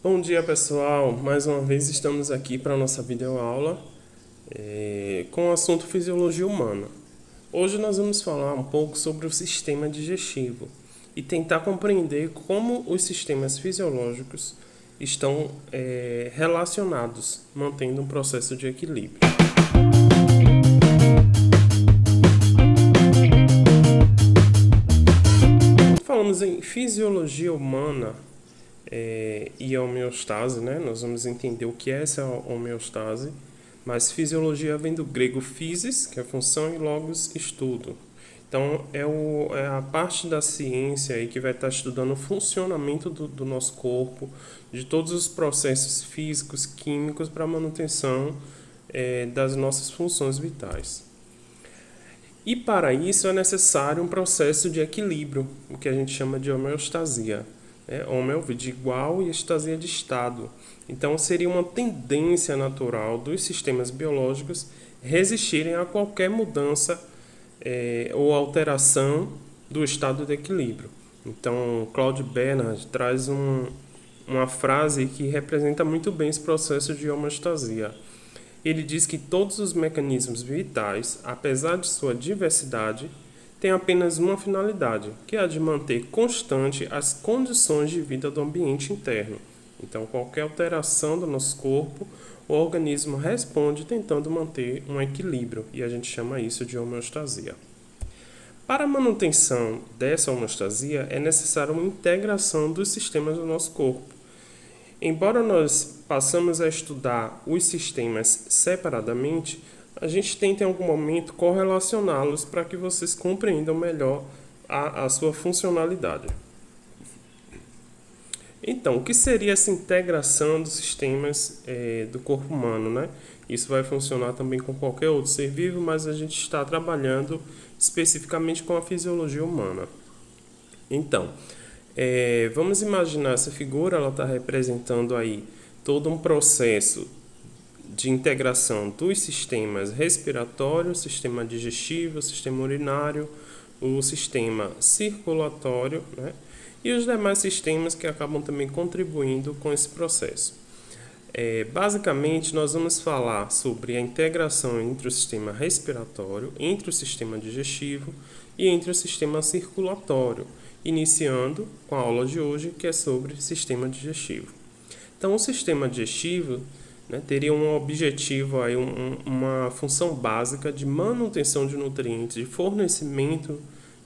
Bom dia pessoal, mais uma vez estamos aqui para a nossa videoaula com o assunto Fisiologia Humana. Hoje nós vamos falar um pouco sobre o sistema digestivo e tentar compreender como os sistemas fisiológicos estão relacionados, mantendo um processo de equilíbrio. Quando falamos em fisiologia humana, e a homeostase, né? Nós vamos entender o que é essa homeostase, mas fisiologia vem do grego physis, que é função, e logos, estudo. Então, é a parte da ciência aí que vai estar estudando o funcionamento do nosso corpo, de todos os processos físicos, químicos para a manutenção das nossas funções vitais. E para isso é necessário um processo de equilíbrio, o que a gente chama de homeostasia. Homeo de igual e estasia de estado. Então seria uma tendência natural dos sistemas biológicos resistirem a qualquer mudança ou alteração do estado de equilíbrio. Então Claude Bernard traz uma frase que representa muito bem esse processo de homeostasia. Ele diz que todos os mecanismos vitais, apesar de sua diversidade, têm apenas uma finalidade, que é a de manter constante as condições de vida do ambiente interno. Então, qualquer alteração do nosso corpo, o organismo responde tentando manter um equilíbrio, e a gente chama isso de homeostasia. Para a manutenção dessa homeostasia, é necessária uma integração dos sistemas do nosso corpo. Embora nós passamos a estudar os sistemas separadamente, a gente tenta em algum momento correlacioná-los para que vocês compreendam melhor a sua funcionalidade. Então, o que seria essa integração dos sistemas do corpo humano, né? Isso vai funcionar também com qualquer outro ser vivo, mas a gente está trabalhando especificamente com a fisiologia humana. Então, vamos imaginar essa figura, ela está representando aí todo um processo de integração dos sistemas respiratório, sistema digestivo, sistema urinário, o sistema circulatório, né? E os demais sistemas que acabam também contribuindo com esse processo. Basicamente, nós vamos falar sobre a integração entre o sistema respiratório, entre o sistema digestivo e entre o sistema circulatório, iniciando com a aula de hoje, que é sobre sistema digestivo. Então, o sistema digestivo, né, teria um objetivo, aí, uma função básica de manutenção de nutrientes, de fornecimento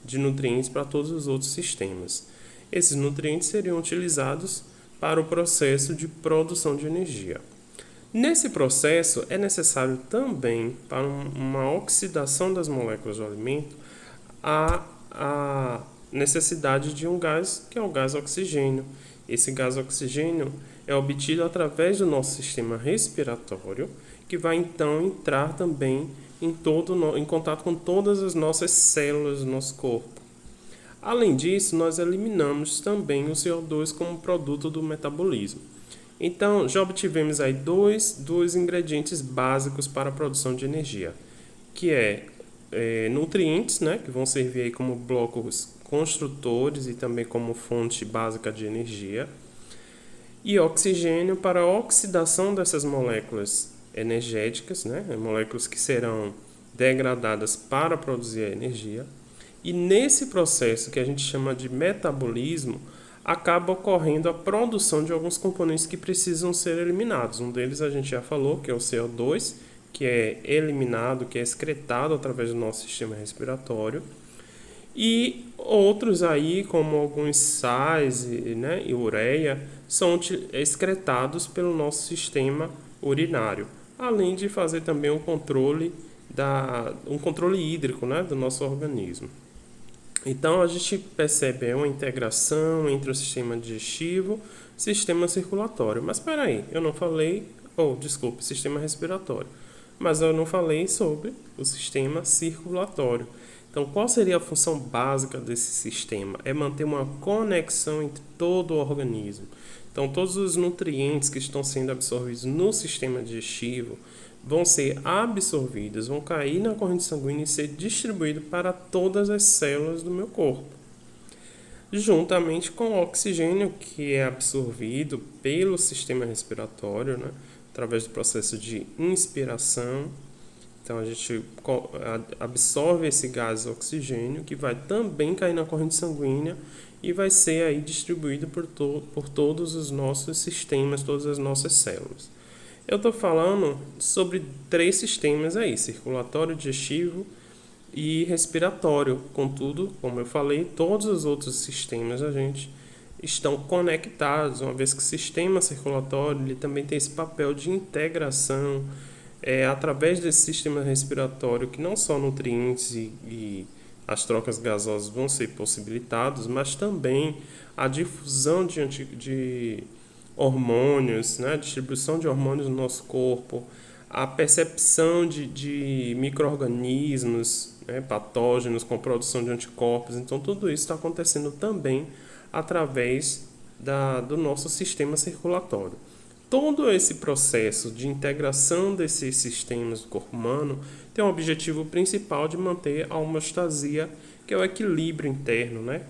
de nutrientes para todos os outros sistemas. Esses nutrientes seriam utilizados para o processo de produção de energia. Nesse processo, é necessário também, para uma oxidação das moléculas do alimento, a necessidade de um gás, que é o gás oxigênio. Esse gás oxigênio é obtido através do nosso sistema respiratório, que vai então entrar também em contato com todas as nossas células do nosso corpo. Além disso, nós eliminamos também o CO2 como produto do metabolismo. Então, já obtivemos aí dois ingredientes básicos para a produção de energia, que nutrientes, né, que vão servir aí como blocos construtores e também como fonte básica de energia, e oxigênio para a oxidação dessas moléculas energéticas, né, moléculas que serão degradadas para produzir a energia. E nesse processo que a gente chama de metabolismo, acaba ocorrendo a produção de alguns componentes que precisam ser eliminados. Um deles a gente já falou, que é o CO2, que é eliminado, que é excretado através do nosso sistema respiratório. E outros aí, como alguns sais, né, e ureia, são excretados pelo nosso sistema urinário, além de fazer também um controle hídrico, né, do nosso organismo. Então a gente percebe uma integração entre o sistema digestivo e o sistema circulatório. Mas espera aí, eu não falei, sistema respiratório. Mas eu não falei sobre o sistema circulatório. Então, qual seria a função básica desse sistema? É manter uma conexão entre todo o organismo. Então, todos os nutrientes que estão sendo absorvidos no sistema digestivo vão ser absorvidos, vão cair na corrente sanguínea e ser distribuídos para todas as células do meu corpo. juntamente com o oxigênio que é absorvido pelo sistema respiratório, né, através do processo de inspiração. Então a gente absorve esse gás oxigênio que vai também cair na corrente sanguínea e vai ser aí distribuído por todos os nossos sistemas, todas as nossas células. Eu estou falando sobre 3 sistemas aí, circulatório, digestivo e respiratório. Contudo, como eu falei, todos os outros sistemas a gente estão conectados, uma vez que o sistema circulatório ele também tem esse papel de integração através desse sistema respiratório que não só nutrientes e as trocas gasosas vão ser possibilitados, mas também a difusão de hormônios, né, a distribuição de hormônios no nosso corpo, a percepção de micro-organismos, né, patógenos com produção de anticorpos. Então, tudo isso está acontecendo também através do nosso sistema circulatório. Todo esse processo de integração desses sistemas do corpo humano tem o objetivo principal de manter a homeostasia, que é o equilíbrio interno, né?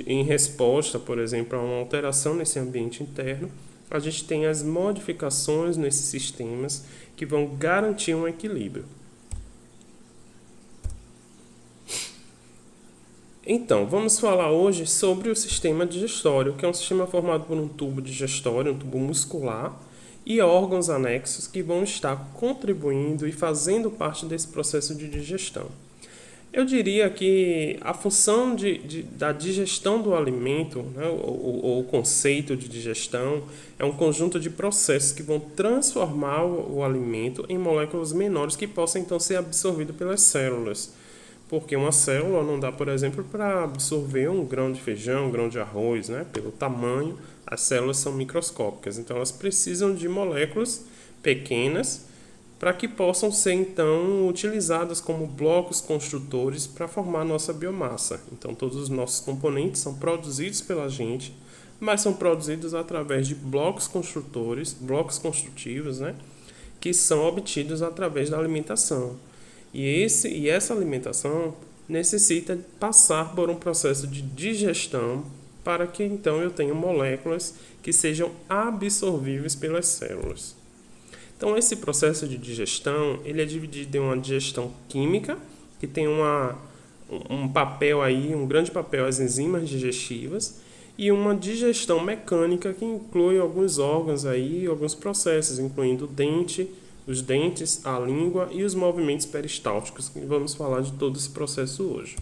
Em resposta, por exemplo, a uma alteração nesse ambiente interno, a gente tem as modificações nesses sistemas que vão garantir um equilíbrio. Então, vamos falar hoje sobre o sistema digestório, que é um sistema formado por um tubo digestório, um tubo muscular, e órgãos anexos que vão estar contribuindo e fazendo parte desse processo de digestão. Eu diria que a função da digestão do alimento, né, o conceito de digestão, é um conjunto de processos que vão transformar o alimento em moléculas menores que possam então ser absorvidas pelas células. Porque uma célula não dá, por exemplo, para absorver um grão de feijão, um grão de arroz, né? Pelo tamanho, as células são microscópicas, então elas precisam de moléculas pequenas para que possam ser então utilizadas como blocos construtores para formar a nossa biomassa. Então todos os nossos componentes são produzidos pela gente, mas são produzidos através de blocos construtores, blocos construtivos, né? Que são obtidos através da alimentação. E essa alimentação necessita passar por um processo de digestão para que então eu tenha moléculas que sejam absorvíveis pelas células. Então esse processo de digestão ele é dividido em uma digestão química, que tem um papel aí, um grande papel as enzimas digestivas, e uma digestão mecânica que inclui alguns órgãos aí, alguns processos, incluindo os dentes, a língua e os movimentos peristálticos, que vamos falar de todo esse processo hoje.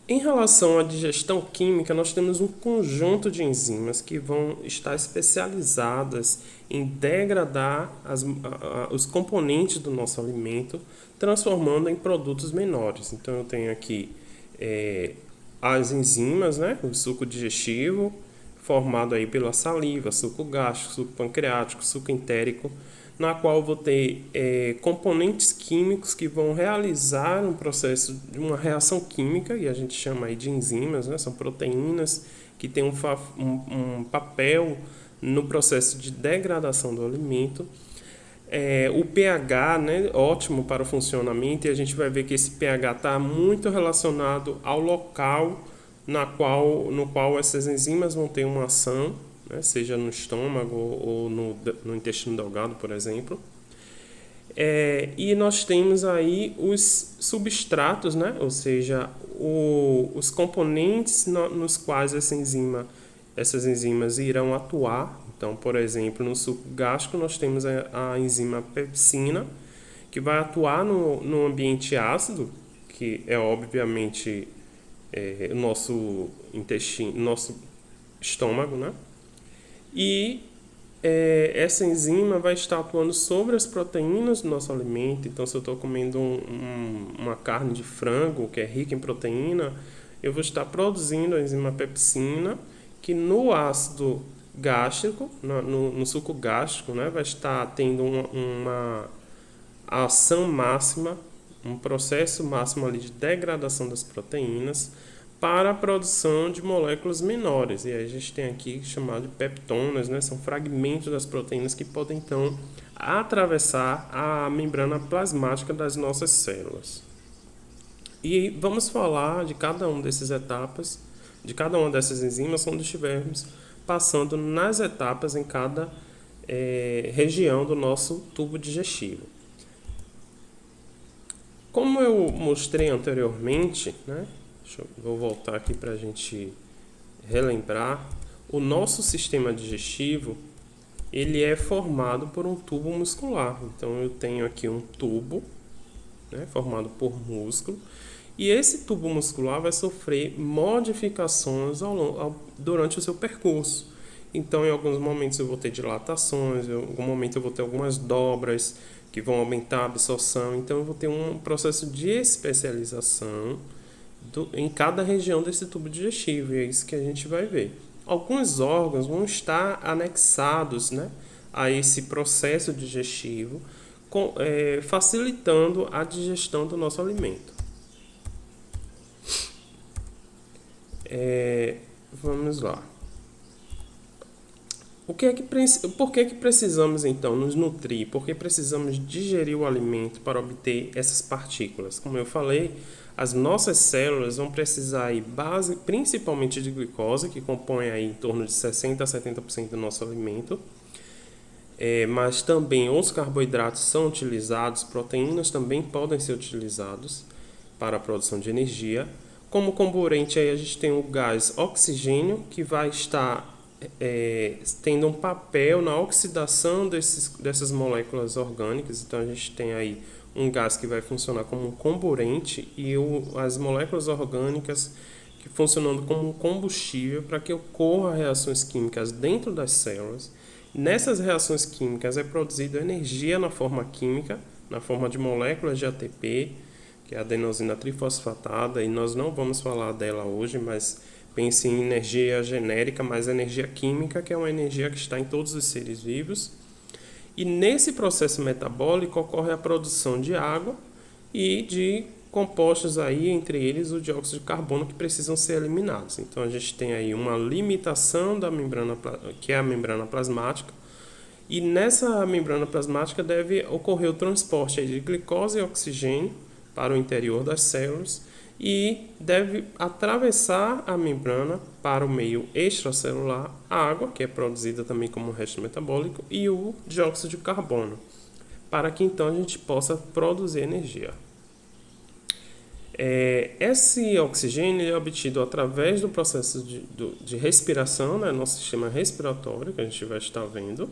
Em relação à digestão química, nós temos um conjunto de enzimas que vão estar especializadas em degradar os componentes do nosso alimento, transformando em produtos menores. Então, eu tenho aqui as enzimas, né, o suco digestivo, formado aí pela saliva, suco gástrico, suco pancreático, suco entérico, na qual vou ter componentes químicos que vão realizar um processo de uma reação química, e a gente chama aí de enzimas, né? São proteínas que têm um papel no processo de degradação do alimento. O pH, né, ótimo para o funcionamento, e a gente vai ver que esse pH está muito relacionado ao local no qual essas enzimas vão ter uma ação, né, seja no estômago ou no intestino delgado, por exemplo. E nós temos aí os substratos, né, ou seja, os componentes nos quais essas enzimas irão atuar. Então, por exemplo, no suco gástrico nós temos a enzima pepsina, que vai atuar no ambiente ácido, que é obviamente o nosso intestino, nosso estômago, né? E essa enzima vai estar atuando sobre as proteínas do nosso alimento. Então, se eu estou comendo uma carne de frango que é rica em proteína, eu vou estar produzindo a enzima pepsina, que no ácido gástrico, no suco gástrico, né, vai estar tendo uma ação máxima, um processo máximo ali de degradação das proteínas para a produção de moléculas menores. E aí a gente tem aqui chamado de peptonas, né? São fragmentos das proteínas que podem então atravessar a membrana plasmática das nossas células. E vamos falar de cada uma dessas etapas, de cada uma dessas enzimas, quando estivermos passando nas etapas em cada região do nosso tubo digestivo. Como eu mostrei anteriormente, né? Vou voltar aqui para a gente relembrar. O nosso sistema digestivo ele é formado por um tubo muscular. Então eu tenho aqui um tubo, né, formado por músculo, e esse tubo muscular vai sofrer modificações durante o seu percurso. Então, em alguns momentos eu vou ter dilatações, em algum momento eu vou ter algumas dobras que vão aumentar a absorção. Então, eu vou ter um processo de especialização em cada região desse tubo digestivo, e é isso que a gente vai ver. Alguns órgãos vão estar anexados, né, a esse processo digestivo, facilitando a digestão do nosso alimento. Vamos lá. Por que precisamos então nos nutrir? Por que precisamos digerir o alimento para obter essas partículas? Como eu falei, as nossas células vão precisar principalmente de glicose, que compõe aí em torno de 60% a 70% do nosso alimento. Mas também os carboidratos são utilizados, proteínas também podem ser utilizados para a produção de energia. Como comburente aí a gente tem o gás oxigênio, que vai estar tendo um papel na oxidação dessas moléculas orgânicas. Então a gente tem aí um gás que vai funcionar como um comburente e as moléculas orgânicas que funcionando como um combustível para que ocorram reações químicas dentro das células. Nessas reações químicas é produzida energia na forma química, na forma de moléculas de ATP, que é a adenosina trifosfatada, e nós não vamos falar dela hoje, mas pense em energia genérica, mas energia química, que é uma energia que está em todos os seres vivos. E nesse processo metabólico ocorre a produção de água e de compostos aí, entre eles o dióxido de carbono, que precisam ser eliminados. Então a gente tem aí uma limitação da membrana, que é a membrana plasmática, e nessa membrana plasmática deve ocorrer o transporte aí de glicose e oxigênio para o interior das células e deve atravessar a membrana para o meio extracelular, a água, que é produzida também como resto metabólico, e o dióxido de carbono, para que então a gente possa produzir energia. Esse oxigênio é obtido através do processo de respiração, né, nosso sistema respiratório, que a gente vai estar vendo,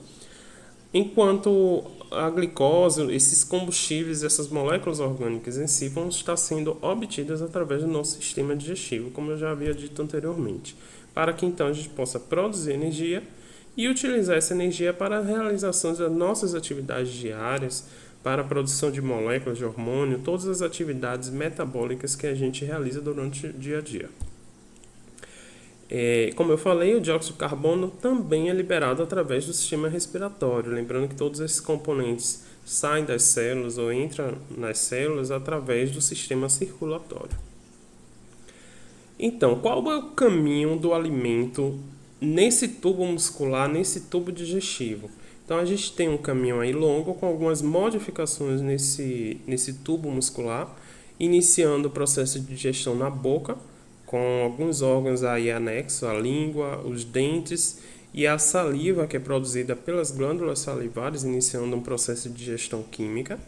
enquanto a glicose, esses combustíveis, essas moléculas orgânicas em si vão estar sendo obtidas através do nosso sistema digestivo, como eu já havia dito anteriormente, para que então a gente possa produzir energia e utilizar essa energia para a realização das nossas atividades diárias, para a produção de moléculas de hormônio, todas as atividades metabólicas que a gente realiza durante o dia a dia. Como eu falei, o dióxido de carbono também é liberado através do sistema respiratório, lembrando que todos esses componentes saem das células ou entram nas células através do sistema circulatório. Então, qual é o caminho do alimento nesse tubo muscular, nesse tubo digestivo? Então a gente tem um caminho aí longo com algumas modificações nesse tubo muscular, iniciando o processo de digestão na boca, com alguns órgãos aí anexos, a língua, os dentes e a saliva, que é produzida pelas glândulas salivares, iniciando um processo de digestão química.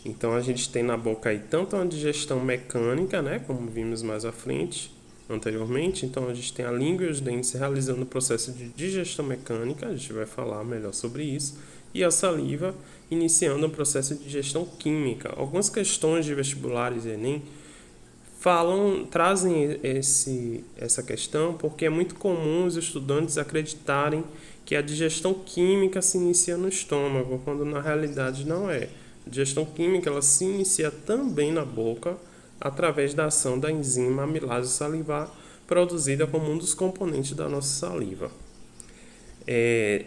Então a gente tem na boca aí tanto uma digestão mecânica, né, como vimos mais à frente, anteriormente. Então a gente tem a língua e os dentes realizando o processo de digestão mecânica, a gente vai falar melhor sobre isso, e a saliva iniciando o processo de digestão química. Algumas questões de vestibulares e Enem trazem essa questão porque é muito comum os estudantes acreditarem que a digestão química se inicia no estômago, quando na realidade não é. A digestão química ela se inicia também na boca, através da ação da enzima amilase salivar, produzida como um dos componentes da nossa saliva.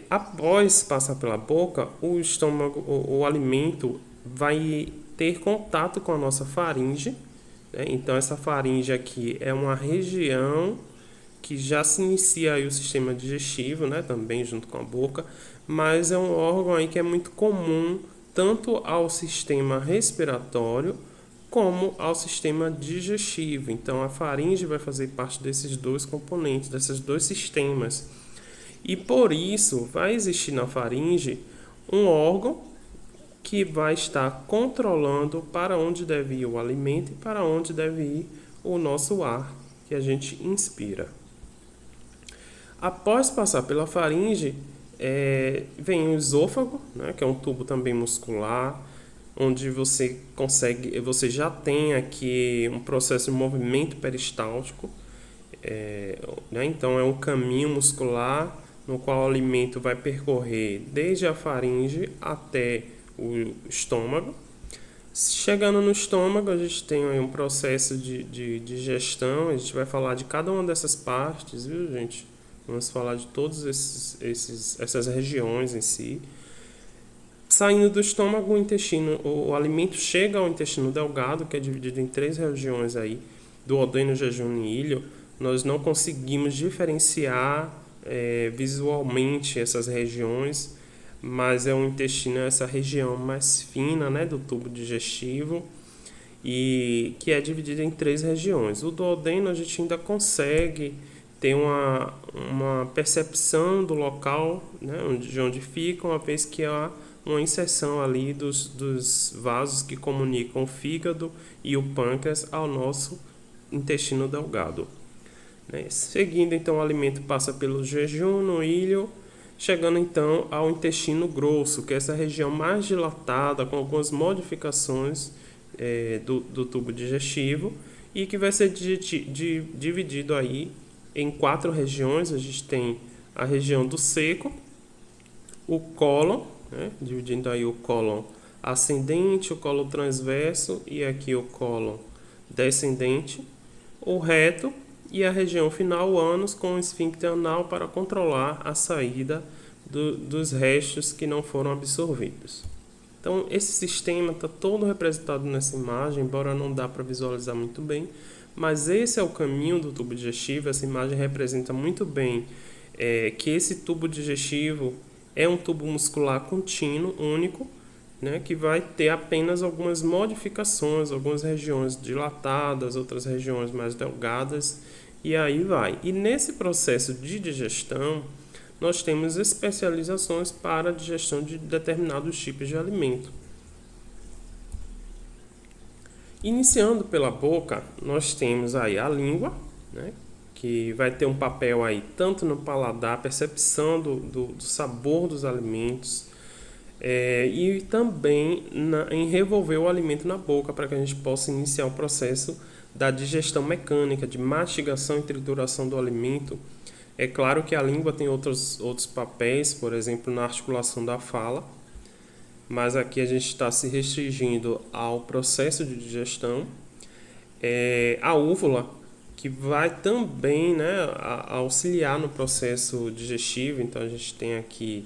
Após passar pela boca, o estômago, o alimento vai ter contato com a nossa faringe, né? Então essa faringe aqui é uma região que já se inicia aí o sistema digestivo, né? Também junto com a boca, mas é um órgão aí que é muito comum tanto ao sistema respiratório como ao sistema digestivo. Então, a faringe vai fazer parte desses dois componentes, desses dois sistemas. E por isso, vai existir na faringe um órgão que vai estar controlando para onde deve ir o alimento e para onde deve ir o nosso ar que a gente inspira. Após passar pela faringe, vem o esôfago, né, que é um tubo também muscular, onde você já tem aqui um processo de movimento peristáltico, né, então é um caminho muscular no qual o alimento vai percorrer desde a faringe até o estômago. Chegando no estômago, a gente tem aí um processo de digestão. A gente vai falar de cada uma dessas partes, viu, gente? Vamos falar de todas essas regiões em si. Saindo do estômago, o alimento chega ao intestino delgado, que é dividido em 3 regiões aí, duodeno, jejum e ilho. Nós não conseguimos diferenciar visualmente essas regiões, mas o intestino é essa região mais fina, né, do tubo digestivo, e que é dividido em 3 regiões. O duodeno a gente ainda consegue ter uma percepção do local, né, de onde fica, uma vez que há uma inserção ali dos vasos que comunicam o fígado e o pâncreas ao nosso intestino delgado. Seguindo, então, o alimento passa pelo jejum, no ilho, chegando então ao intestino grosso, que é essa região mais dilatada, com algumas modificações do tubo digestivo, e que vai ser dividido aí em 4 regiões. A gente tem a região do seco, o cólon, né, dividindo aí o cólon ascendente, o cólon transverso e aqui o cólon descendente, o reto, e a região final, o ânus, com o esfíncter anal para controlar a saída dos restos que não foram absorvidos. Então, esse sistema está todo representado nessa imagem, embora não dá para visualizar muito bem, mas esse é o caminho do tubo digestivo. Essa imagem representa muito bem que esse tubo digestivo é um tubo muscular contínuo, único, né, que vai ter apenas algumas modificações, algumas regiões dilatadas, outras regiões mais delgadas, e aí vai. E nesse processo de digestão, nós temos especializações para a digestão de determinados tipos de alimento. Iniciando pela boca, nós temos aí a língua, né, que vai ter um papel aí tanto no paladar, percepção do sabor dos alimentos, e também em revolver o alimento na boca para que a gente possa iniciar o processo da digestão mecânica, de mastigação e trituração do alimento. É claro que a língua tem outros papéis, por exemplo, na articulação da fala, mas aqui a gente está se restringindo ao processo de digestão. A úvula, que vai também, né, auxiliar no processo digestivo. Então a gente tem aqui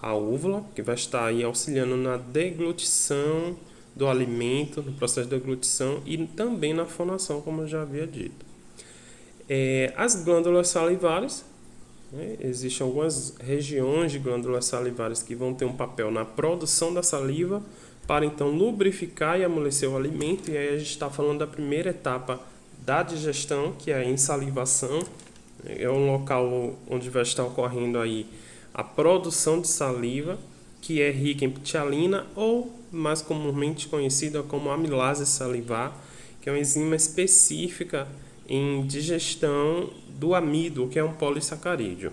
a úvula, que vai estar aí auxiliando na deglutição do alimento, no processo de deglutição e também na fonação, como eu já havia dito. As glândulas salivares, né, existem algumas regiões de glândulas salivares que vão ter um papel na produção da saliva para então lubrificar e amolecer o alimento. E aí a gente está falando da primeira etapa da digestão, que é a ensalivação. É um local onde vai estar ocorrendo aí a produção de saliva, que é rica em ptialina, ou mais comumente conhecida como amilase salivar, que é uma enzima específica em digestão do amido, que é um polissacarídeo.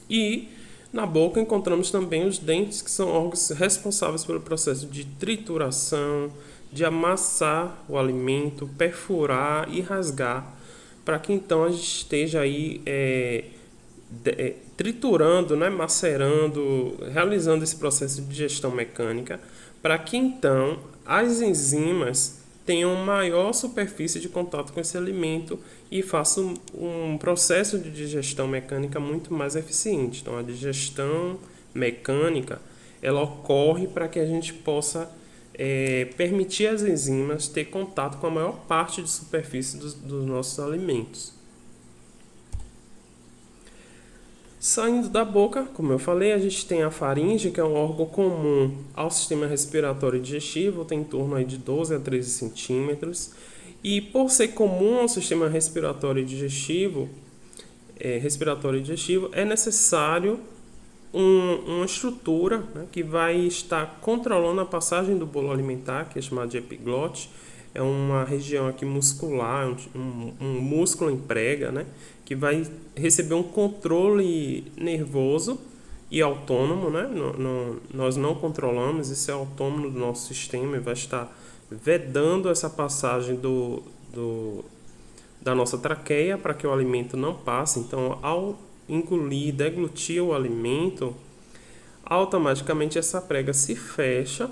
E na boca encontramos também os dentes, que são órgãos responsáveis pelo processo de trituração, de amassar o alimento, perfurar e rasgar, para que então a gente esteja aí triturando, né, macerando, realizando esse processo de digestão mecânica, para que então as enzimas tenham maior superfície de contato com esse alimento e façam um processo de digestão mecânica muito mais eficiente. Então, a digestão mecânica, ela ocorre para que a gente possa permitir às enzimas ter contato com a maior parte de superfície dos nossos alimentos. Saindo da boca, como eu falei, a gente tem a faringe, que é um órgão comum ao sistema respiratório e digestivo, tem em torno aí de 12 a 13 centímetros. E por ser comum ao sistema respiratório e digestivo, é necessário uma estrutura, né, que vai estar controlando a passagem do bolo alimentar, que é chamado de epiglote. É uma região aqui muscular, um músculo emprega, né, que vai receber um controle nervoso e autônomo, né? Nós não controlamos, isso é autônomo do nosso sistema e vai estar vedando essa passagem da nossa traqueia para que o alimento não passe. Então, ao engolir, deglutir o alimento, automaticamente essa prega se fecha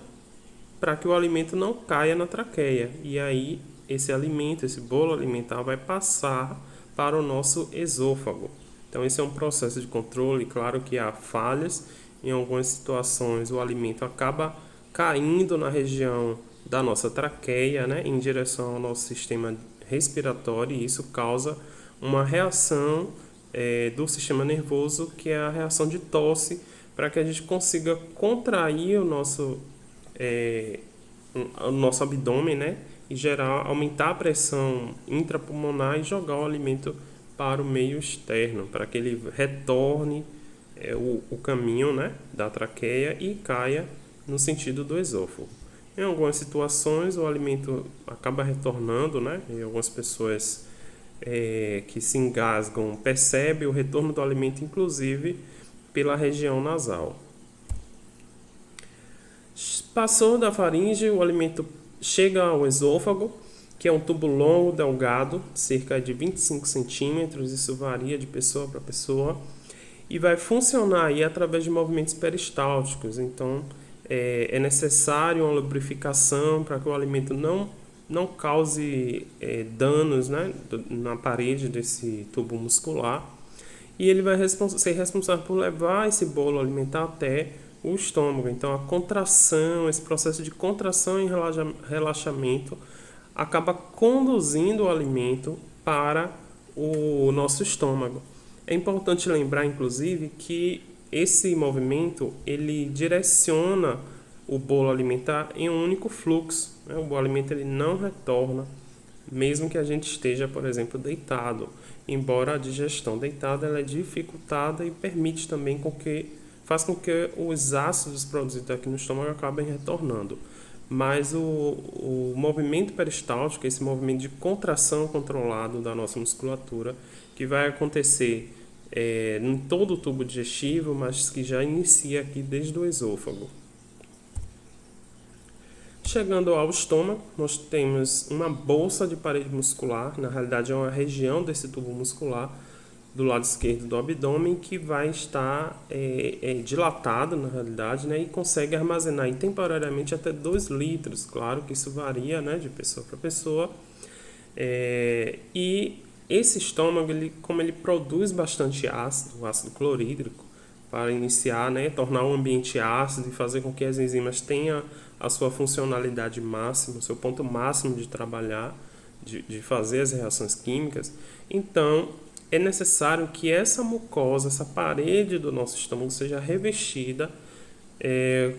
para que o alimento não caia na traqueia. E aí, esse alimento, esse bolo alimentar vai passar para o nosso esôfago. Então, esse é um processo de controle. Claro que há falhas, em algumas situações o alimento acaba caindo na região da nossa traqueia, né, em direção ao nosso sistema respiratório, e isso causa uma reação do sistema nervoso, que é a reação de tosse, para que a gente consiga contrair o nosso abdômen, né, e aumentar a pressão intrapulmonar e jogar o alimento para o meio externo, para que ele retorne o caminho, né, da traqueia e caia no sentido do esôfago. Em algumas situações o alimento acaba retornando, né, e algumas pessoas que se engasgam percebem o retorno do alimento, inclusive pela região nasal. Passou da faringe, o alimento chega ao esôfago, que é um tubo longo, delgado, cerca de 25 centímetros, isso varia de pessoa para pessoa, e vai funcionar aí através de movimentos peristálticos. Então, é necessário uma lubrificação para que o alimento não cause danos, né, na parede desse tubo muscular, e ele vai ser responsável por levar esse bolo alimentar até o estômago. Então, a contração, esse processo de contração e relaxamento acaba conduzindo o alimento para o nosso estômago. É importante lembrar, inclusive, que esse movimento ele direciona o bolo alimentar em um único fluxo, né? O bolo alimentar ele não retorna, mesmo que a gente esteja, por exemplo, deitado. Embora a digestão deitada ela é dificultada e permite também faz com que os ácidos produzidos aqui no estômago acabem retornando. Mas o movimento peristáltico, esse movimento de contração controlado da nossa musculatura, que vai acontecer em todo o tubo digestivo, mas que já inicia aqui desde o esôfago. Chegando ao estômago, nós temos uma bolsa de parede muscular, na realidade é uma região desse tubo muscular, do lado esquerdo do abdômen, que vai estar dilatado na realidade, né, e consegue armazenar aí, temporariamente até 2 litros. Claro que isso varia, né, de pessoa para pessoa. E esse estômago, como ele produz bastante ácido, ácido clorídrico, para iniciar, né, tornar o ambiente ácido e fazer com que as enzimas tenham a sua funcionalidade máxima, o seu ponto máximo de trabalhar, de fazer as reações químicas. Então, é necessário que essa mucosa, essa parede do nosso estômago seja revestida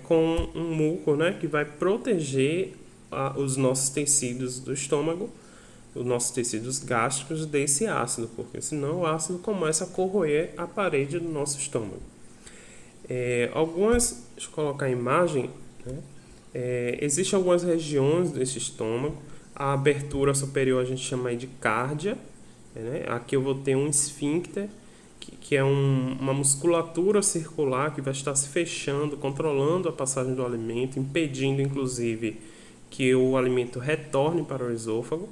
com um muco, né, que vai proteger os nossos tecidos do estômago, os nossos tecidos gástricos desse ácido, porque senão o ácido começa a corroer a parede do nosso estômago. Deixa eu colocar a imagem, né? Existem algumas regiões desse estômago. A abertura superior a gente chama de cárdia, né? Aqui eu vou ter um esfíncter, que é uma musculatura circular que vai estar se fechando, controlando a passagem do alimento, impedindo inclusive que o alimento retorne para o esôfago.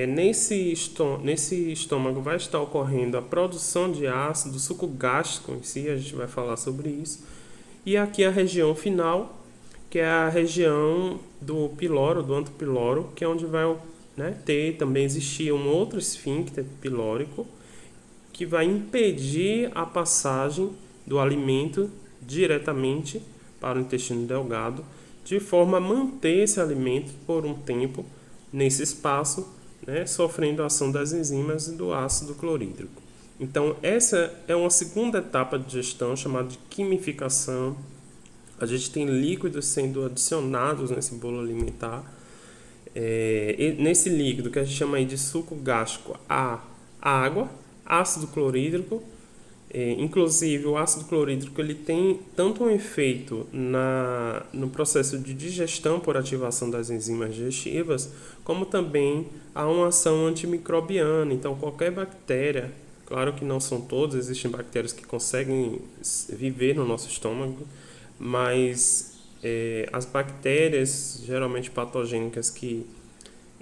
Nesse estômago vai estar ocorrendo a produção de ácido, suco gástrico em si, a gente vai falar sobre isso. E aqui a região final, que é a região do piloro, do antropiloro, que é onde vai, né, também existir um outro esfíncter pilórico, que vai impedir a passagem do alimento diretamente para o intestino delgado, de forma a manter esse alimento por um tempo nesse espaço, né, sofrendo a ação das enzimas e do ácido clorídrico. Então, essa é uma segunda etapa de gestão chamada de quimificação. A gente tem líquidos sendo adicionados nesse bolo alimentar. Nesse líquido, que a gente chama aí de suco gástrico, há água, ácido clorídrico. Inclusive, o ácido clorídrico ele tem tanto um efeito no processo de digestão por ativação das enzimas digestivas, como também há uma ação antimicrobiana. Então, qualquer bactéria, claro que não são todas, existem bactérias que conseguem viver no nosso estômago, mas as bactérias geralmente patogênicas que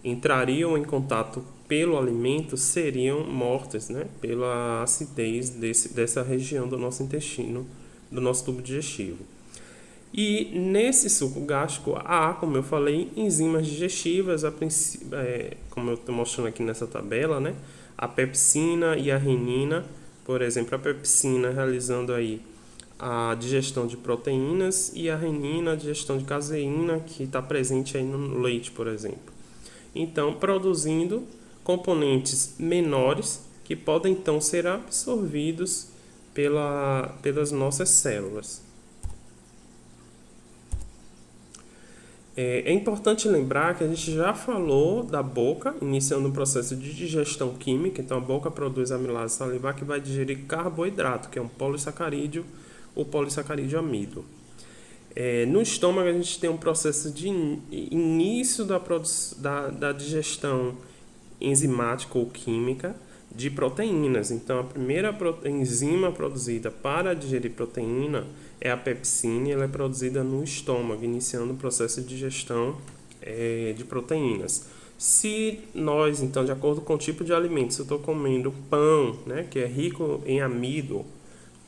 entrariam em contato pelo alimento seriam mortas, né, pela acidez dessa região do nosso intestino, do nosso tubo digestivo. E nesse suco gástrico há, como eu falei, enzimas digestivas, como eu estou mostrando aqui nessa tabela, né, a pepsina e a renina. Por exemplo, a pepsina realizando aí a digestão de proteínas e a renina a digestão de caseína, que está presente aí no leite, por exemplo. Então, produzindo componentes menores que podem então ser absorvidos pelas nossas células. É importante lembrar que a gente já falou da boca, iniciando o processo de digestão química. Então, a boca produz amilase salivar que vai digerir carboidrato, que é um polissacarídeo, o polissacarídeo amido. No estômago, a gente tem um processo de início da digestão enzimática ou química de proteínas. Então, a primeira enzima produzida para digerir proteína é a pepsina, e ela é produzida no estômago, iniciando o processo de digestão de proteínas. Se nós, então, de acordo com o tipo de alimento, se eu estou comendo pão, né, que é rico em amido,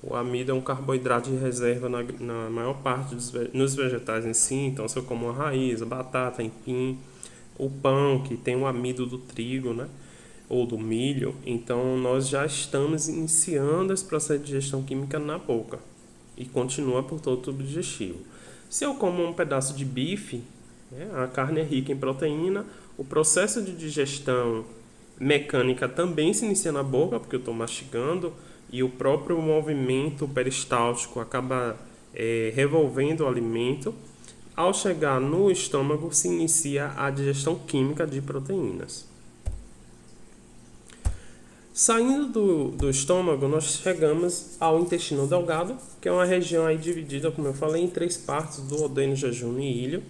o amido é um carboidrato de reserva na maior parte nos vegetais em si. Então, se eu como a raiz, a batata, empim, o pão, que tem o amido do trigo, né, ou do milho, então nós já estamos iniciando esse processo de digestão química na boca e continua por todo o tubo digestivo. Se eu como um pedaço de bife, né, a carne é rica em proteína, o processo de digestão mecânica também se inicia na boca, porque eu estou mastigando, e o próprio movimento peristáltico acaba revolvendo o alimento. Ao chegar no estômago, se inicia a digestão química de proteínas. Saindo do estômago, nós chegamos ao intestino delgado, que é uma região aí dividida, como eu falei, em 3 partes: duodeno, jejum e ilho.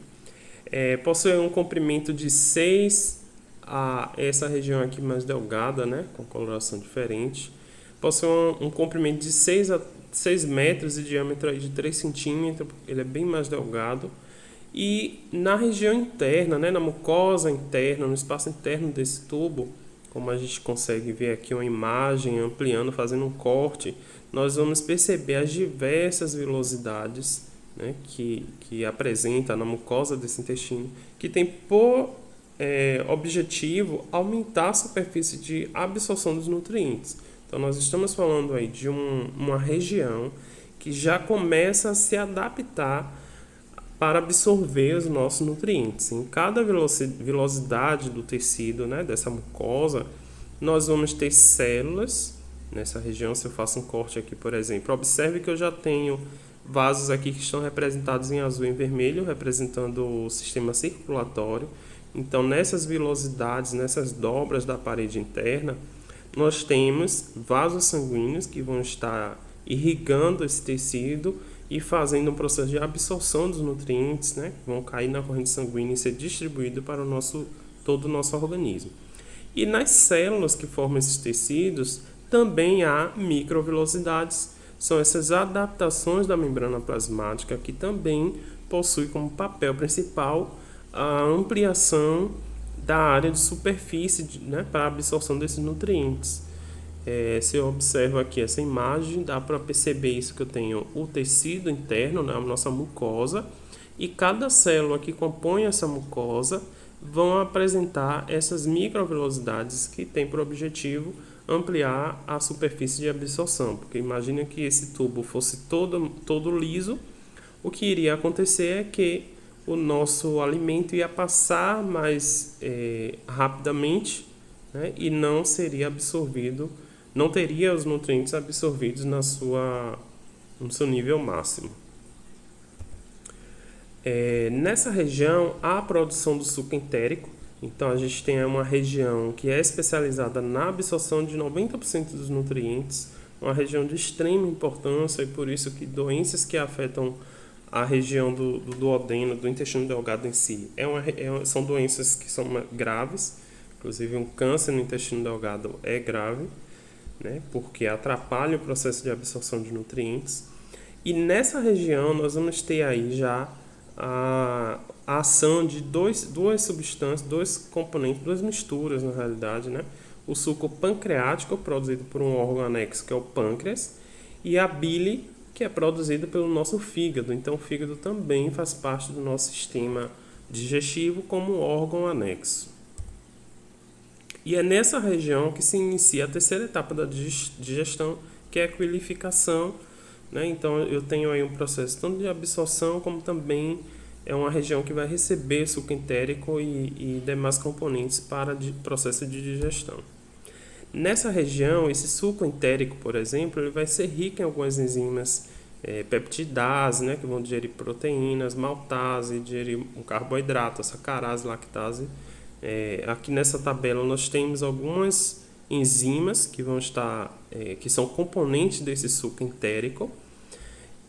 Possui um comprimento de 6 a essa região aqui mais delgada, né, com coloração diferente. Possui um comprimento de 6 a 6 metros e diâmetro aí de 3 centímetros, ele é bem mais delgado. E na região interna, né, na mucosa interna, no espaço interno desse tubo, como a gente consegue ver aqui uma imagem ampliando, fazendo um corte, nós vamos perceber as diversas vilosidades, né, que apresenta na mucosa desse intestino, que tem por objetivo aumentar a superfície de absorção dos nutrientes. Então, nós estamos falando aí de uma região que já começa a se adaptar para absorver os nossos nutrientes. Em cada vilosidade do tecido, né, dessa mucosa, nós vamos ter células nessa região. Se eu faço um corte aqui, por exemplo, observe que eu já tenho vasos aqui que estão representados em azul e em vermelho, representando o sistema circulatório. Então, nessas vilosidades, nessas dobras da parede interna, nós temos vasos sanguíneos que vão estar irrigando esse tecido e fazendo um processo de absorção dos nutrientes, né, que vão cair na corrente sanguínea e ser distribuído para todo o nosso organismo. E nas células que formam esses tecidos, também há microvilosidades. São essas adaptações da membrana plasmática que também possui como papel principal a ampliação da área de superfície, né, para a absorção desses nutrientes. Se eu observo aqui essa imagem, dá para perceber isso, que eu tenho o tecido interno, né, a nossa mucosa, e cada célula que compõe essa mucosa vão apresentar essas microvilosidades que têm por objetivo ampliar a superfície de absorção. Porque imagina que esse tubo fosse todo liso, o que iria acontecer é que o nosso alimento ia passar mais rapidamente, né, e não seria absorvido não teria os nutrientes absorvidos no seu nível máximo. Nessa região, há a produção do suco entérico. Então, a gente tem uma região que é especializada na absorção de 90% dos nutrientes, uma região de extrema importância, e por isso que doenças que afetam a região do duodeno, do intestino delgado em si, são doenças que são graves. Inclusive, um câncer no intestino delgado é grave, né, porque atrapalha o processo de absorção de nutrientes. E nessa região, nós vamos ter aí já a ação de duas substâncias, dois componentes, duas misturas na realidade, né? O suco pancreático, produzido por um órgão anexo, que é o pâncreas, e a bile, que é produzida pelo nosso fígado. Então, o fígado também faz parte do nosso sistema digestivo como órgão anexo. E é nessa região que se inicia a terceira etapa da digestão, que é a quilificação, né? Então, eu tenho aí um processo tanto de absorção, como também é uma região que vai receber suco entérico e demais componentes para o processo de digestão. Nessa região, esse suco entérico, por exemplo, ele vai ser rico em algumas enzimas peptidase, né, que vão digerir proteínas, maltase, digerir um carboidrato, sacarase, lactase. Aqui nessa tabela nós temos algumas enzimas que vão estar, que são componentes desse suco entérico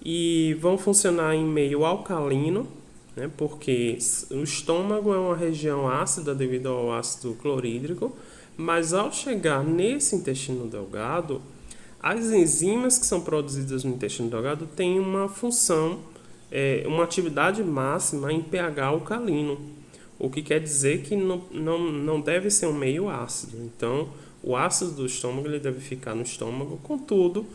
e vão funcionar em meio alcalino, né, porque o estômago é uma região ácida devido ao ácido clorídrico, mas ao chegar nesse intestino delgado, as enzimas que são produzidas no intestino delgado têm uma função, uma atividade máxima em pH alcalino, o que quer dizer que não deve ser um meio ácido. Então, o ácido do estômago ele deve ficar no estômago, contudo,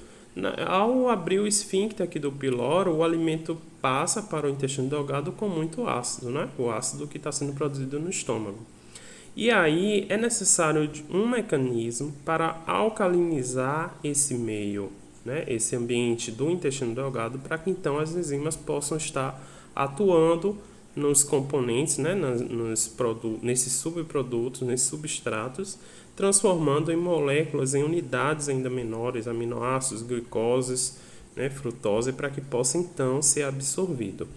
ao abrir o esfíncter aqui do pyloro, o alimento passa para o intestino delgado com muito ácido, né? O ácido que está sendo produzido no estômago. E aí é necessário um mecanismo para alcalinizar esse meio, né? Esse ambiente do intestino delgado, para que então as enzimas possam estar atuando nos componentes, né? Nesses subprodutos, nesses substratos, transformando em moléculas, em unidades ainda menores, aminoácidos, glicoses, né? Frutose, para que possa então ser absorvido.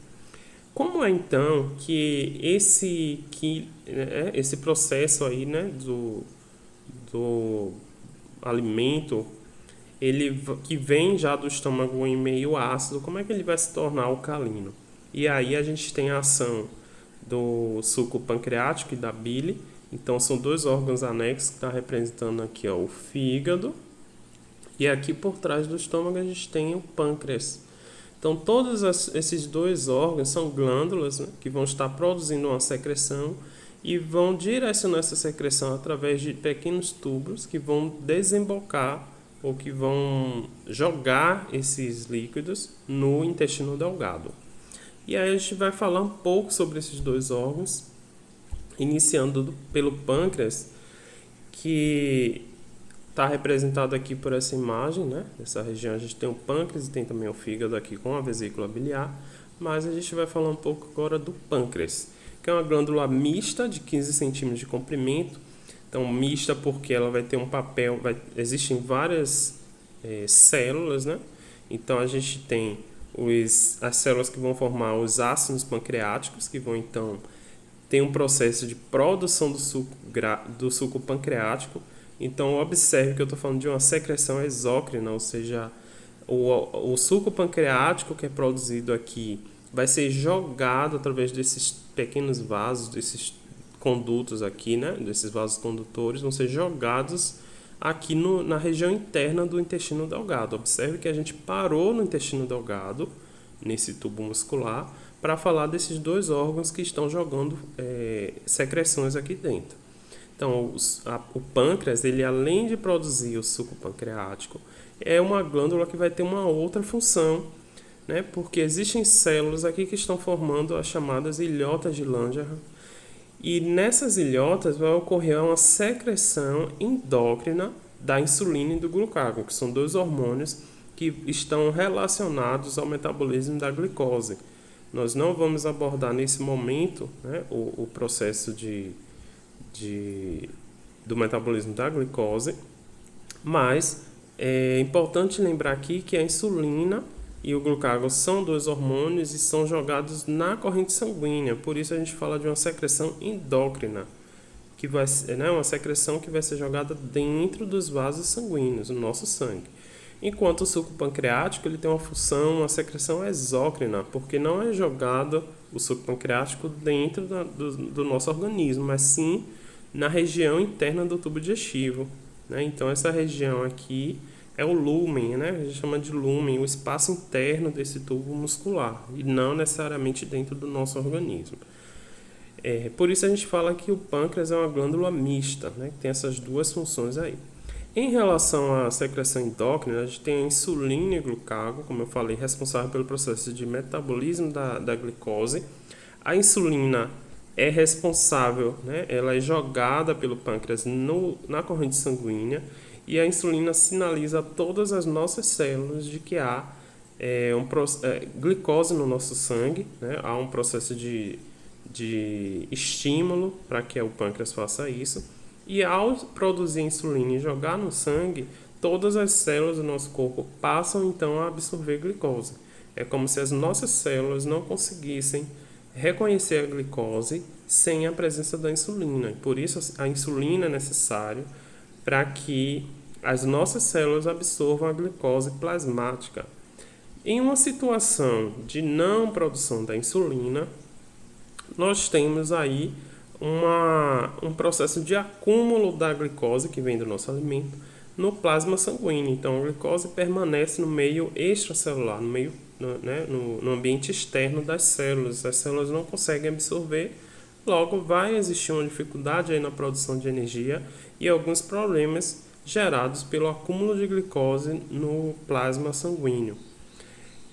Como é então que esse processo aí, né, do alimento, que vem já do estômago em meio ácido, como é que ele vai se tornar alcalino? E aí a gente tem a ação do suco pancreático e da bile. Então são dois órgãos anexos que está representando aqui, ó, o fígado, e aqui por trás do estômago a gente tem o pâncreas. Então, todos esses dois órgãos são glândulas, né, que vão estar produzindo uma secreção e vão direcionar essa secreção através de pequenos tubos que vão desembocar ou que vão jogar esses líquidos no intestino delgado. E aí a gente vai falar um pouco sobre esses dois órgãos, iniciando pelo pâncreas, que está representado aqui por essa imagem, né? Nessa região a gente tem o pâncreas e tem também o fígado aqui com a vesícula biliar, mas a gente vai falar um pouco agora do pâncreas, que é uma glândula mista de 15 centímetros de comprimento. Então, mista porque ela vai ter um papel, existem várias células, né? Então, a gente tem as células que vão formar os ácidos pancreáticos, que vão então ter um processo de produção do suco pancreático. Então, observe que eu estou falando de uma secreção exócrina, ou seja, o suco pancreático que é produzido aqui vai ser jogado através desses pequenos vasos, desses condutos aqui, né? Desses vasos condutores, vão ser jogados aqui na região interna do intestino delgado. Observe que a gente parou no intestino delgado, nesse tubo muscular, para falar desses dois órgãos que estão jogando secreções aqui dentro. Então, o pâncreas, ele além de produzir o suco pancreático, é uma glândula que vai ter uma outra função, né? Porque existem células aqui que estão formando as chamadas ilhotas de Langerhans, e nessas ilhotas vai ocorrer uma secreção endócrina da insulina e do glucagão, que são dois hormônios que estão relacionados ao metabolismo da glicose. Nós não vamos abordar nesse momento, né, o processo do metabolismo da glicose, mas É importante lembrar aqui que a insulina e o glucagon são dois hormônios e são jogados na corrente sanguínea, por isso a gente fala de uma secreção endócrina, que vai ser, né, uma secreção que vai ser jogada dentro dos vasos sanguíneos, no nosso sangue. Enquanto o suco pancreático ele tem uma função, uma secreção exócrina, porque não é jogado o suco pancreático dentro do nosso organismo, mas sim na região interna do tubo digestivo, né? Então essa região aqui é o lúmen, né? A gente chama de lúmen, o espaço interno desse tubo muscular, e não necessariamente dentro do nosso organismo. Por isso a gente fala que o pâncreas é uma glândula mista, né? Que tem essas duas funções aí. Em relação à secreção endócrina, a gente tem a insulina e o glucagon, como eu falei, responsável pelo processo de metabolismo da glicose. A insulina é responsável, né? Ela é jogada pelo pâncreas na corrente sanguínea e a insulina sinaliza a todas as nossas células de que há glicose no nosso sangue, né? Há um processo de estímulo para que o pâncreas faça isso. E ao produzir insulina e jogar no sangue, todas as células do nosso corpo passam então a absorver glicose. É como se as nossas células não conseguissem reconhecer a glicose sem a presença da insulina. Por isso a insulina é necessária para que as nossas células absorvam a glicose plasmática. Em uma situação de não produção da insulina, nós temos aí um processo de acúmulo da glicose que vem do nosso alimento no plasma sanguíneo. Então, a glicose permanece no meio extracelular, no ambiente externo das células. As células não conseguem absorver, logo vai existir uma dificuldade aí na produção de energia e alguns problemas gerados pelo acúmulo de glicose no plasma sanguíneo.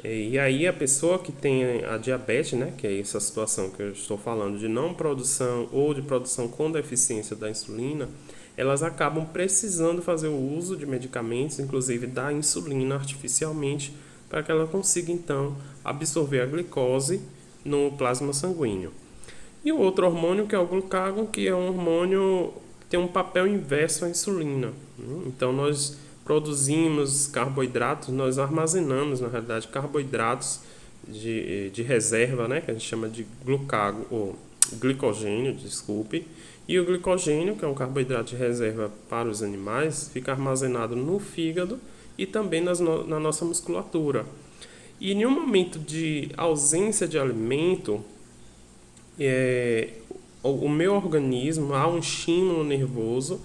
E aí a pessoa que tem a diabetes, né, que é essa situação que eu estou falando de não produção ou de produção com deficiência da insulina, elas acabam precisando fazer o uso de medicamentos, inclusive da insulina artificialmente, para que ela consiga então absorver a glicose no plasma sanguíneo. E o outro hormônio que é o glucagon, que é um hormônio que tem um papel inverso à insulina. Então nós produzimos carboidratos, nós armazenamos, na realidade, carboidratos de reserva, né, que a gente chama de glicogênio, desculpe. E o glicogênio, que é um carboidrato de reserva para os animais, fica armazenado no fígado e também na nossa musculatura. E em um momento de ausência de alimento, o meu organismo há um estímulo nervoso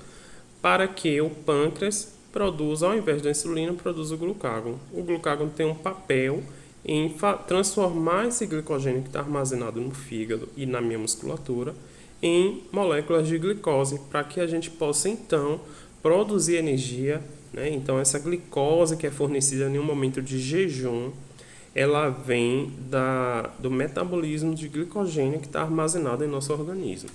para que o pâncreas produz, ao invés da insulina, produz o glucagon. O glucagon tem um papel em transformar esse glicogênio que está armazenado no fígado e na minha musculatura em moléculas de glicose, para que a gente possa então produzir energia, né? Então essa glicose que é fornecida em um momento de jejum, ela vem do metabolismo de glicogênio que está armazenado em nosso organismo.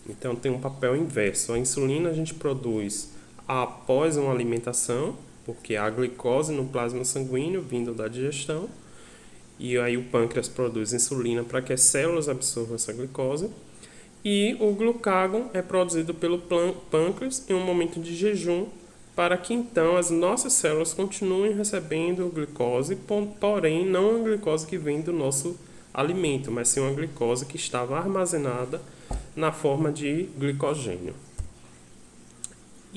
Então tem um papel inverso. A insulina a gente produz após uma alimentação, porque há glicose no plasma sanguíneo vindo da digestão, e aí o pâncreas produz insulina para que as células absorvam essa glicose, e o glucagon é produzido pelo pâncreas em um momento de jejum, para que então as nossas células continuem recebendo glicose, porém não a glicose que vem do nosso alimento, mas sim uma glicose que estava armazenada na forma de glicogênio.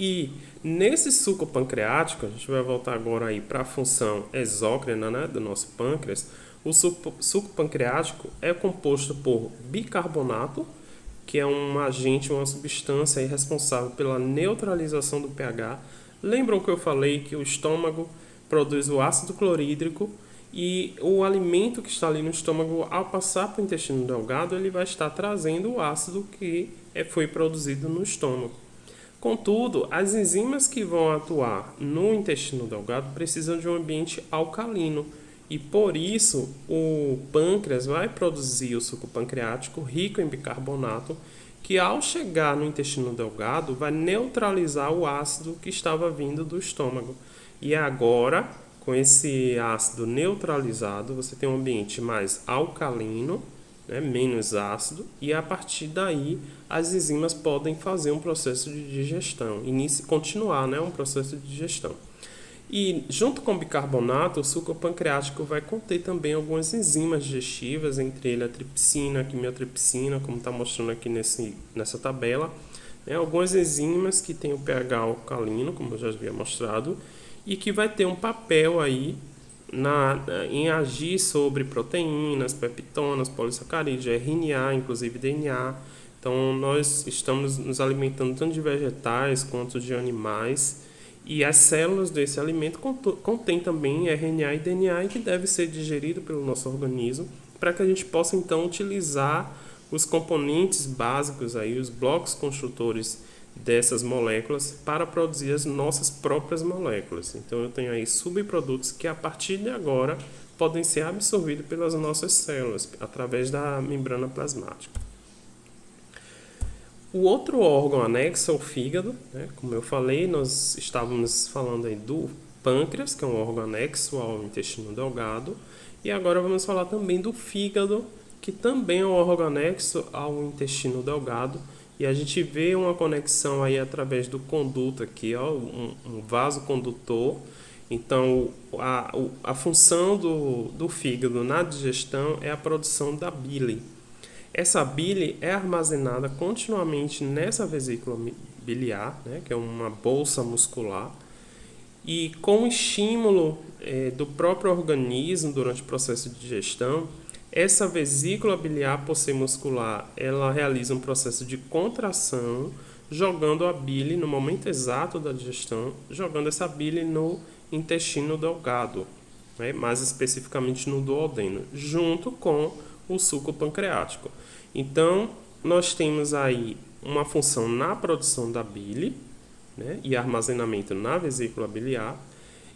E nesse suco pancreático, a gente vai voltar agora aí para a função exócrina, né, do nosso pâncreas. O suco pancreático é composto por bicarbonato, que é um agente, uma substância responsável pela neutralização do pH. Lembram que eu falei que o estômago produz o ácido clorídrico e o alimento que está ali no estômago, ao passar para o intestino delgado, ele vai estar trazendo o ácido que foi produzido no estômago. Contudo, as enzimas que vão atuar no intestino delgado precisam de um ambiente alcalino e por isso o pâncreas vai produzir o suco pancreático rico em bicarbonato que ao chegar no intestino delgado vai neutralizar o ácido que estava vindo do estômago. E agora, com esse ácido neutralizado, você tem um ambiente mais alcalino, né, menos ácido, e a partir daí as enzimas podem fazer um processo de digestão, continuar, né, um processo de digestão. E junto com o bicarbonato, o suco pancreático vai conter também algumas enzimas digestivas, entre eles a tripsina, a quimiotripsina, como está mostrando aqui nessa tabela. Algumas enzimas que têm o pH alcalino, como eu já havia mostrado, e que vai ter um papel aí em agir sobre proteínas, peptonas, polissacarídeos, RNA, inclusive DNA. Então, nós estamos nos alimentando tanto de vegetais quanto de animais, e as células desse alimento contêm também RNA e DNA, que deve ser digerido pelo nosso organismo para que a gente possa então utilizar os componentes básicos aí, os blocos construtores dessas moléculas para produzir as nossas próprias moléculas. Então eu tenho aí subprodutos que a partir de agora podem ser absorvidos pelas nossas células através da membrana plasmática. O outro órgão anexo é o fígado, né? Como eu falei, nós estávamos falando aí do pâncreas, que é um órgão anexo ao intestino delgado, e agora vamos falar também do fígado, que também é um órgão anexo ao intestino delgado, e a gente vê uma conexão aí através do conduto aqui, ó, um vaso condutor. Então, a função do fígado na digestão é a produção da bile. Essa bile é armazenada continuamente nessa vesícula biliar, né, que é uma bolsa muscular, e com o estímulo do próprio organismo durante o processo de digestão, essa vesícula biliar, por ser muscular, ela realiza um processo de contração, jogando a bile no momento exato da digestão, jogando essa bile no intestino delgado, né, mais especificamente no duodeno, junto com o suco pancreático. Então, nós temos aí uma função na produção da bile, né, e armazenamento na vesícula biliar,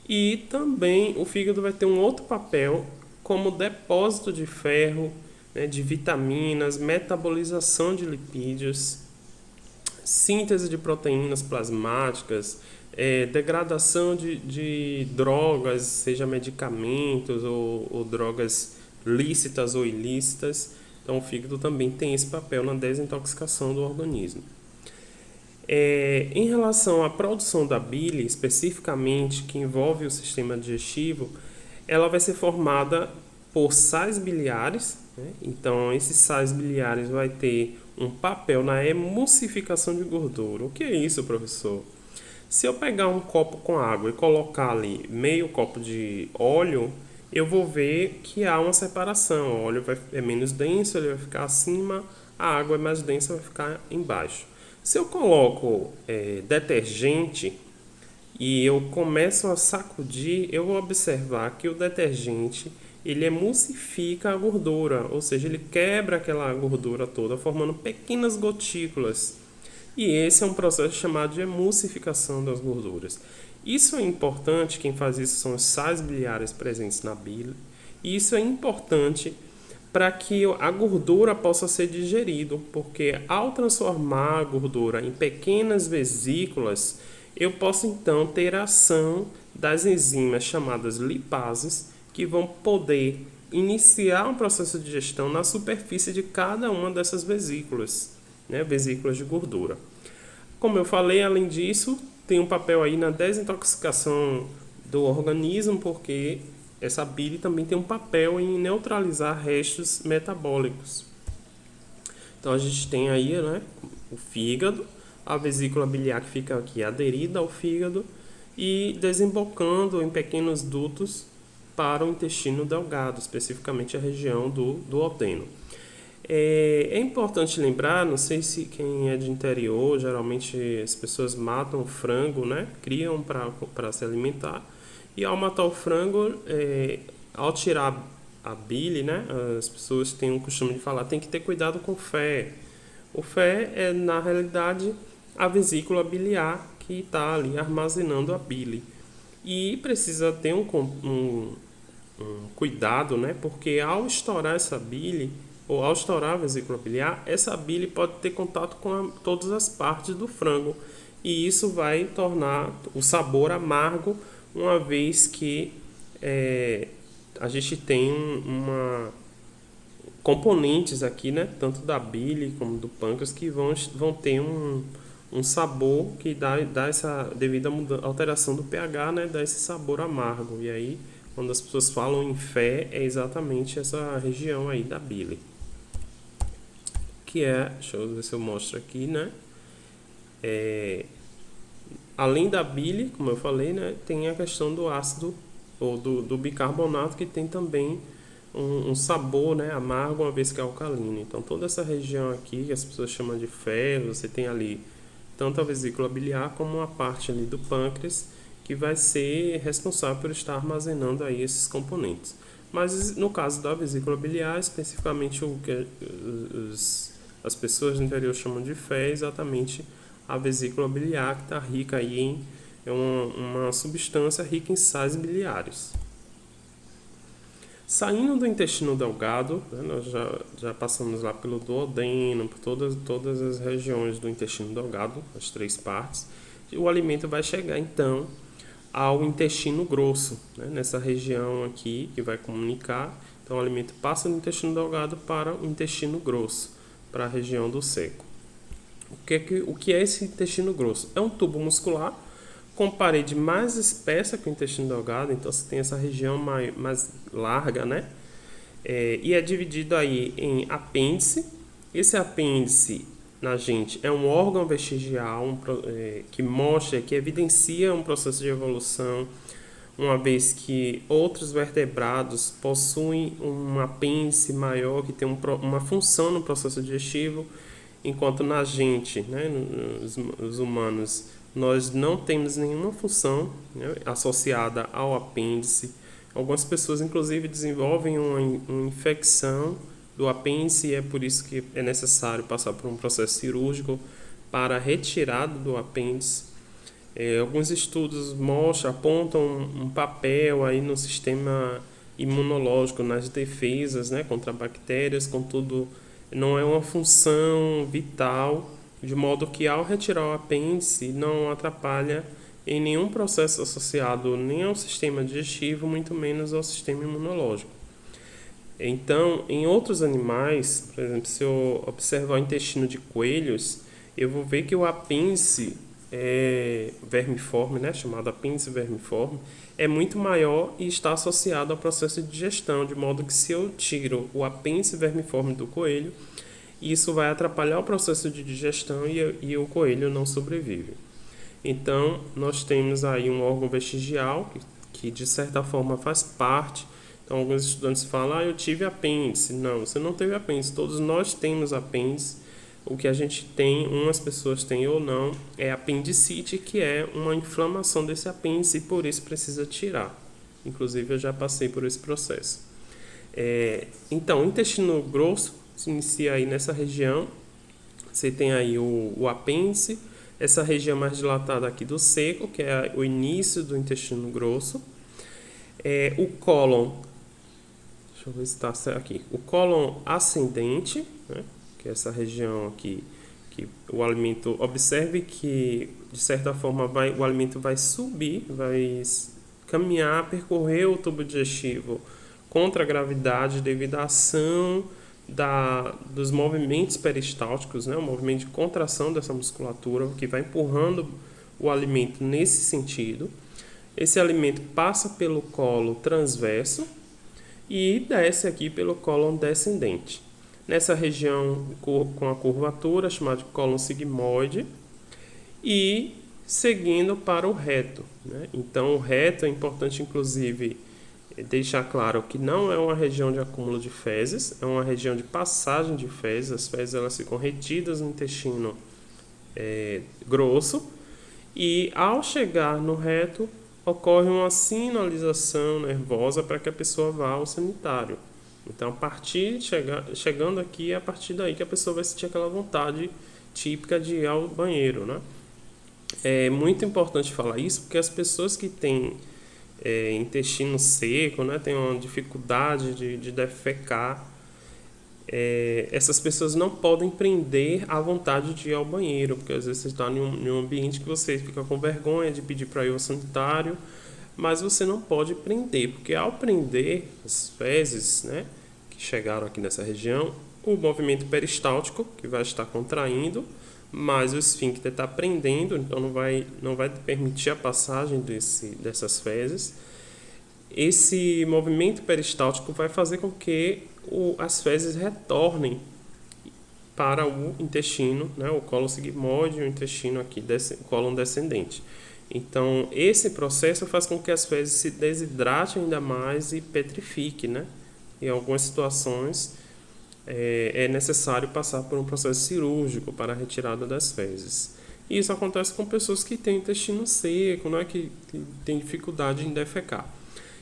e também o fígado vai ter um outro papel como depósito de ferro, né, de vitaminas, metabolização de lipídios, síntese de proteínas plasmáticas, degradação de drogas, seja medicamentos ou drogas lícitas ou ilícitas. Então, o fígado também tem esse papel na desintoxicação do organismo. Em relação à produção da bile, especificamente, que envolve o sistema digestivo, ela vai ser formada por sais biliares, né? Então, esses sais biliares vai ter um papel na emulsificação de gordura. O que é isso, professor? Se eu pegar um copo com água e colocar ali meio copo de óleo, eu vou ver que há uma separação. O óleo é menos denso, ele vai ficar acima, a água é mais densa, vai ficar embaixo. Se eu coloco detergente e eu começo a sacudir, eu vou observar que o detergente ele emulsifica a gordura, ou seja, ele quebra aquela gordura toda, formando pequenas gotículas. E esse é um processo chamado de emulsificação das gorduras. Isso é importante, quem faz isso são os sais biliares presentes na bile. E isso é importante para que a gordura possa ser digerida, porque ao transformar a gordura em pequenas vesículas, eu posso então ter a ação das enzimas chamadas lipases, que vão poder iniciar um processo de digestão na superfície de cada uma dessas vesículas, né, vesículas de gordura. Como eu falei, além disso, tem um papel aí na desintoxicação do organismo, porque essa bile também tem um papel em neutralizar restos metabólicos. Então a gente tem aí, né, o fígado, a vesícula biliar que fica aqui aderida ao fígado e desembocando em pequenos dutos para o intestino delgado, especificamente a região do duodeno. É importante lembrar, não sei se quem é de interior, geralmente as pessoas matam o frango, né? Criam para se alimentar. E ao matar o frango, ao tirar a bile, né? As pessoas têm o costume de falar, tem que ter cuidado com o fé. O fé é, na realidade, a vesícula biliar que está ali armazenando a bile. E precisa ter um cuidado, né? Porque ao estourar essa bile, ou ao estourar a vesícula biliar, essa bile pode ter contato com todas as partes do frango. E isso vai tornar o sabor amargo, uma vez que a gente tem componentes aqui, né, tanto da bile como do pâncreas, que vão ter um um sabor que dá essa devida alteração do pH, né, dá esse sabor amargo. E aí, quando as pessoas falam em fé, é exatamente essa região aí da bile. Que é, deixa eu ver se eu mostro aqui, né? Além da bile, como eu falei, né, tem a questão do ácido ou do bicarbonato, que tem também um sabor, né, amargo, uma vez que é alcalino. Então toda essa região aqui, que as pessoas chamam de fé, você tem ali tanto a vesícula biliar como a parte ali do pâncreas, que vai ser responsável por estar armazenando aí esses componentes. Mas no caso da vesícula biliar, especificamente o que as pessoas do interior chamam de fé, é exatamente a vesícula biliar, que está rica aí em uma substância rica em sais biliares. Saindo do intestino delgado, né, nós já passamos lá pelo duodeno, por todas as regiões do intestino delgado, as 3 partes, e o alimento vai chegar então ao intestino grosso, né, nessa região aqui que vai comunicar. Então o alimento passa do intestino delgado para o intestino grosso, para a região do seco. O que é esse intestino grosso? É um tubo muscular com parede mais espessa que o intestino delgado, então você tem essa região mais larga, né? E é dividido aí em apêndice. Esse apêndice na gente é um órgão vestigial que mostra, que evidencia um processo de evolução, uma vez que outros vertebrados possuem um apêndice maior que tem uma função no processo digestivo, enquanto na gente, né, nos humanos, nós não temos nenhuma função, né, associada ao apêndice. Algumas pessoas, inclusive, desenvolvem uma infecção do apêndice e é por isso que é necessário passar por um processo cirúrgico para a retirada do apêndice. Alguns estudos apontam um papel aí no sistema imunológico, nas defesas, né, contra bactérias, contudo, não é uma função vital, de modo que ao retirar o apêndice não atrapalha em nenhum processo associado nem ao sistema digestivo, muito menos ao sistema imunológico. Então, em outros animais, por exemplo, se eu observar o intestino de coelhos, eu vou ver que o apêndice vermiforme, né, chamado apêndice vermiforme, é muito maior e está associado ao processo de digestão, de modo que se eu tiro o apêndice vermiforme do coelho, isso vai atrapalhar o processo de digestão e o coelho não sobrevive. Então, nós temos aí um órgão vestigial que de certa forma faz parte. Então, alguns estudantes falam, eu tive apêndice. Não, você não teve apêndice, todos nós temos apêndice. O que a gente tem, umas pessoas têm ou não, é apendicite, que é uma inflamação desse apêndice e por isso precisa tirar. Inclusive, eu já passei por esse processo. Então, o intestino grosso se inicia aí nessa região. Você tem aí o apêndice, essa região mais dilatada aqui do seco, que é o início do intestino grosso. O cólon, deixa eu ver se está aqui, o cólon ascendente, né, que é essa região aqui, que o alimento, observe que de certa forma o alimento vai subir, vai caminhar, percorrer o tubo digestivo contra a gravidade devido à ação dos movimentos peristálticos, né, o movimento de contração dessa musculatura que vai empurrando o alimento nesse sentido. Esse alimento passa pelo colo transverso e desce aqui pelo cólon descendente. Nessa região com a curvatura, chamada de cólon sigmoide, e seguindo para o reto, né? Então, o reto é importante, inclusive, deixar claro que não é uma região de acúmulo de fezes, é uma região de passagem de fezes. As fezes elas ficam retidas no intestino grosso, e ao chegar no reto, ocorre uma sinalização nervosa para que a pessoa vá ao sanitário. Então, chegando aqui, é a partir daí que a pessoa vai sentir aquela vontade típica de ir ao banheiro, né? É muito importante falar isso, porque as pessoas que têm intestino seco, né, têm uma dificuldade de defecar, essas pessoas não podem prender a vontade de ir ao banheiro, porque às vezes você está em um ambiente que você fica com vergonha de pedir para ir ao sanitário, mas você não pode prender, porque ao prender as fezes, né, que chegaram aqui nessa região, o movimento peristáltico, que vai estar contraindo, mas o esfíncter está prendendo, então não vai permitir a passagem dessas fezes. Esse movimento peristáltico vai fazer com que as fezes retornem para o intestino, né, o cólon sigmoide e o intestino aqui, o cólon descendente. Então, esse processo faz com que as fezes se desidratem ainda mais e petrifiquem, né? Em algumas situações, é necessário passar por um processo cirúrgico para a retirada das fezes. E isso acontece com pessoas que têm intestino seco, né, que têm dificuldade em defecar.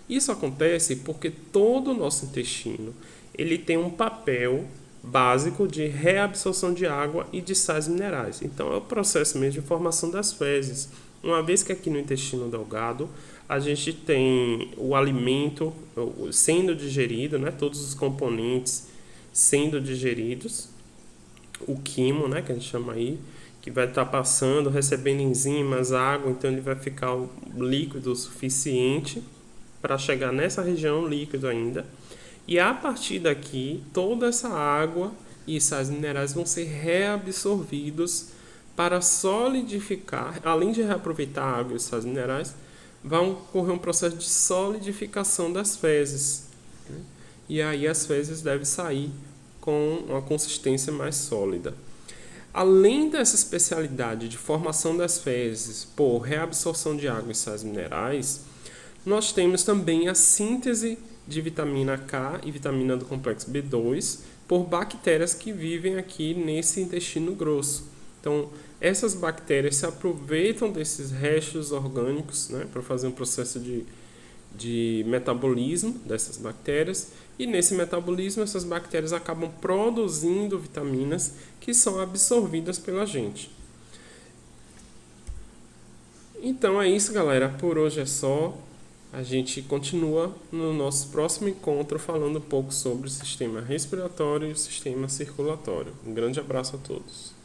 Isso acontece porque todo o nosso intestino ele tem um papel básico de reabsorção de água e de sais minerais. Então, é o processo mesmo de formação das fezes. Uma vez que aqui no intestino delgado a gente tem o alimento sendo digerido, né, todos os componentes sendo digeridos, o quimo, né, que a gente chama aí, que vai estar passando, recebendo enzimas, água, então ele vai ficar líquido o suficiente para chegar nessa região líquido ainda. E a partir daqui, toda essa água e sais minerais vão ser reabsorvidos para solidificar, além de reaproveitar a água e os sais minerais, vai ocorrer um processo de solidificação das fezes. E aí as fezes devem sair com uma consistência mais sólida. Além dessa especialidade de formação das fezes por reabsorção de água e sais minerais, nós temos também a síntese de vitamina K e vitamina do complexo B2 por bactérias que vivem aqui nesse intestino grosso. Então, essas bactérias se aproveitam desses restos orgânicos, né, para fazer um processo de metabolismo dessas bactérias, e nesse metabolismo essas bactérias acabam produzindo vitaminas que são absorvidas pela gente. Então é isso, galera. Por hoje é só. A gente continua no nosso próximo encontro falando um pouco sobre o sistema respiratório e o sistema circulatório. Um grande abraço a todos.